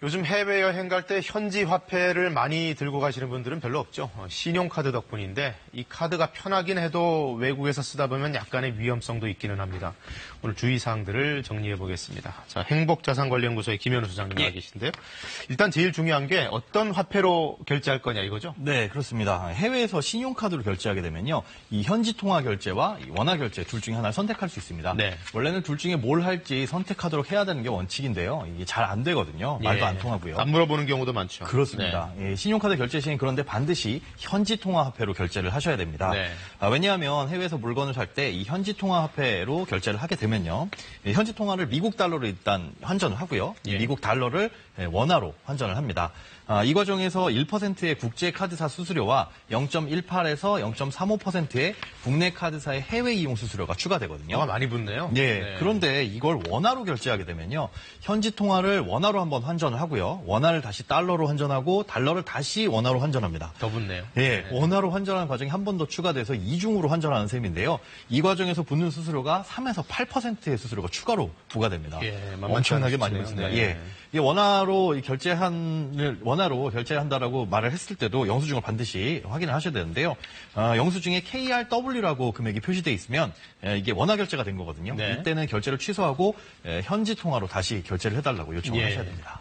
요즘 해외여행 갈 때 현지 화폐를 많이 들고 가시는 분들은 별로 없죠. 신용카드 덕분인데 이 카드가 편하긴 해도 외국에서 쓰다 보면 약간의 위험성도 있기는 합니다. 오늘 주의사항들을 정리해 보겠습니다. 자, 행복자산관리연구소의 김현우 소장님 나와 계신데요. 일단 제일 중요한 게 어떤 화폐로 결제할 거냐 이거죠? 네, 그렇습니다. 해외에서 신용카드로 결제하게 되면요. 이 현지 통화 결제와 이 원화 결제 둘 중에 하나를 선택할 수 있습니다. 네. 원래는 둘 중에 뭘 할지 선택하도록 해야 되는 게 원칙인데요. 이게 잘 안 되거든요. 말도 안 통하고요. 안 물어보는 경우도 많죠. 그렇습니다. 네. 신용카드 결제 시엔 그런데 반드시 현지 통화 화폐로 결제를 하셔야 됩니다. 네. 왜냐하면 해외에서 물건을 살 때 이 현지 통화 화폐로 결제를 하게 되면요. 현지 통화를 미국 달러로 일단 환전을 하고요. 미국 달러를 원화로 환전을 합니다. 이 과정에서 1%의 국제 카드사 수수료와 0.18에서 0.35%의 국내 카드사의 해외 이용 수수료가 추가되거든요. 많이 붙네요. 네. 그런데 이걸 원화로 결제하게 되면요. 현지 통화를 원화로 한번 환전을 하고요. 원화를 다시 달러로 환전하고 달러를 다시 원화로 환전합니다. 더 붙네요. 네. 원화로 환전하는 과정이 한 번 더 추가돼서 이중으로 환전하는 셈인데요. 이 과정에서 붙는 수수료가 3에서 8%의 수수료가 추가로 부과됩니다. 엄청나게 많이 붙습니다. 네. 이게 원화로 결제한다라고 말을 했을 때도 영수증을 반드시 확인을 하셔야 되는데요. 영수증에 KRW라고 금액이 표시되어 있으면 이게 원화 결제가 된 거거든요. 네. 이때는 결제를 취소하고 현지 통화로 다시 결제를 해달라고 요청을 하셔야 됩니다.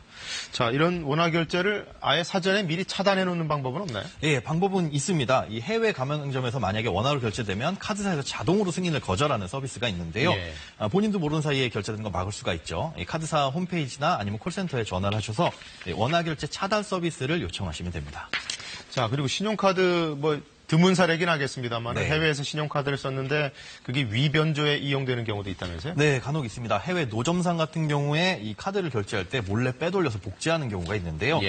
자, 이런 원화 결제를 아예 사전에 미리 차단해 놓는 방법은 없나요? 예, 방법은 있습니다. 이 해외 가맹점에서 만약에 원화로 결제되면 카드사에서 자동으로 승인을 거절하는 서비스가 있는데요. 본인도 모르는 사이에 결제되는 거 막을 수가 있죠. 카드사 홈페이지나 아니면 콜센터에 전화를 하셔서 원화 결제 차단 서비스를 요청하시면 됩니다. 자, 그리고 신용카드 드문 사례긴 하겠습니다만 네. 해외에서 신용카드를 썼는데 그게 위변조에 이용되는 경우도 있다면서요? 네, 간혹 있습니다. 해외 노점상 같은 경우에 이 카드를 결제할 때 몰래 빼돌려서 복제하는 경우가 있는데요.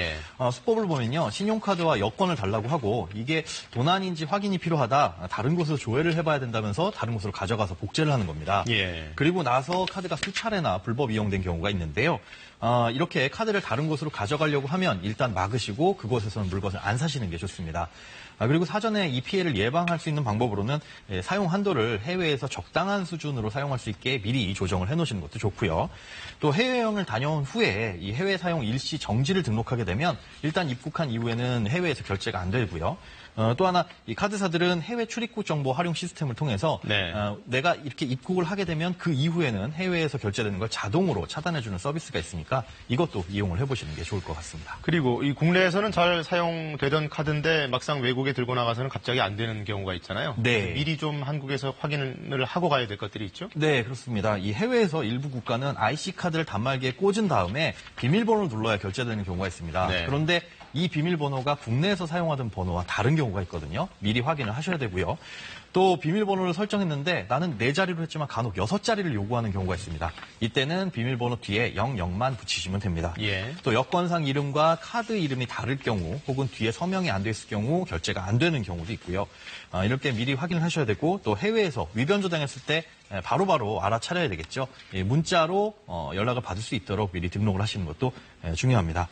수법을 보면요. 신용카드와 여권을 달라고 하고 이게 도난인지 확인이 필요하다. 다른 곳에서 조회를 해봐야 된다면서 다른 곳으로 가져가서 복제를 하는 겁니다. 그리고 나서 카드가 수차례나 불법 이용된 경우가 있는데요. 이렇게 카드를 다른 곳으로 가져가려고 하면 일단 막으시고 그곳에서는 물건을 안 사시는 게 좋습니다. 그리고 사전에 이 피해를 예방할 수 있는 방법으로는 사용 한도를 해외에서 적당한 수준으로 사용할 수 있게 미리 조정을 해놓으시는 것도 좋고요. 또 해외여행을 다녀온 후에 이 해외 사용 일시 정지를 등록하게 되면 일단 입국한 이후에는 해외에서 결제가 안 되고요. 또 하나 이 카드사들은 해외 출입국 정보 활용 시스템을 통해서 내가 이렇게 입국을 하게 되면 그 이후에는 해외에서 결제되는 걸 자동으로 차단해주는 서비스가 있으니까 이것도 이용을 해보시는 게 좋을 것 같습니다. 그리고 이 국내에서는 잘 사용되던 카드인데 막상 외국에 들고 나가서는 갑자기 안 되는 경우가 있잖아요. 네. 미리 좀 한국에서 확인을 하고 가야 될 것들이 있죠? 네, 그렇습니다. 이 해외에서 일부 국가는 IC카드를 단말기에 꽂은 다음에 비밀번호를 눌러야 결제되는 경우가 있습니다. 그런데 이 비밀번호가 국내에서 사용하던 번호와 다른 경우가 있거든요. 미리 확인을 하셔야 되고요. 또 비밀번호를 설정했는데 나는 4자리로 했지만 간혹 6자리를 요구하는 경우가 있습니다. 이때는 비밀번호 뒤에 00만 붙이시면 됩니다. 또 여권상 이름과 카드 이름이 다를 경우 혹은 뒤에 서명이 안 돼 있을 경우 결제가 안 되는 경우도 있고요. 이렇게 미리 확인을 하셔야 되고 또 해외에서 위변조 당했을 때 바로바로 알아차려야 되겠죠. 문자로 연락을 받을 수 있도록 미리 등록을 하시는 것도 중요합니다.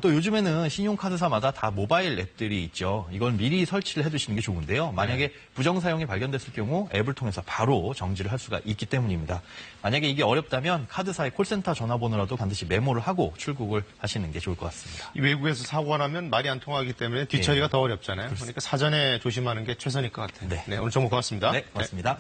또 요즘에는 신용카드사마다 다 모바일 앱들이 있죠. 이걸 미리 설치를 해두시는 게 좋은데요. 만약에 부정 사용이 발견됐을 경우 앱을 통해서 바로 정지를 할 수가 있기 때문입니다. 만약에 이게 어렵다면 카드사의 콜센터 전화번호라도 반드시 메모를 하고 출국을 하시는 게 좋을 것 같습니다. 이 외국에서 사고가 나면 말이 안 통하기 때문에 뒤처리가 더 어렵잖아요. 그러니까 사전에 조심하는 게 최선일 것 같아요. 오늘 정보 고맙습니다. 네, 고맙습니다.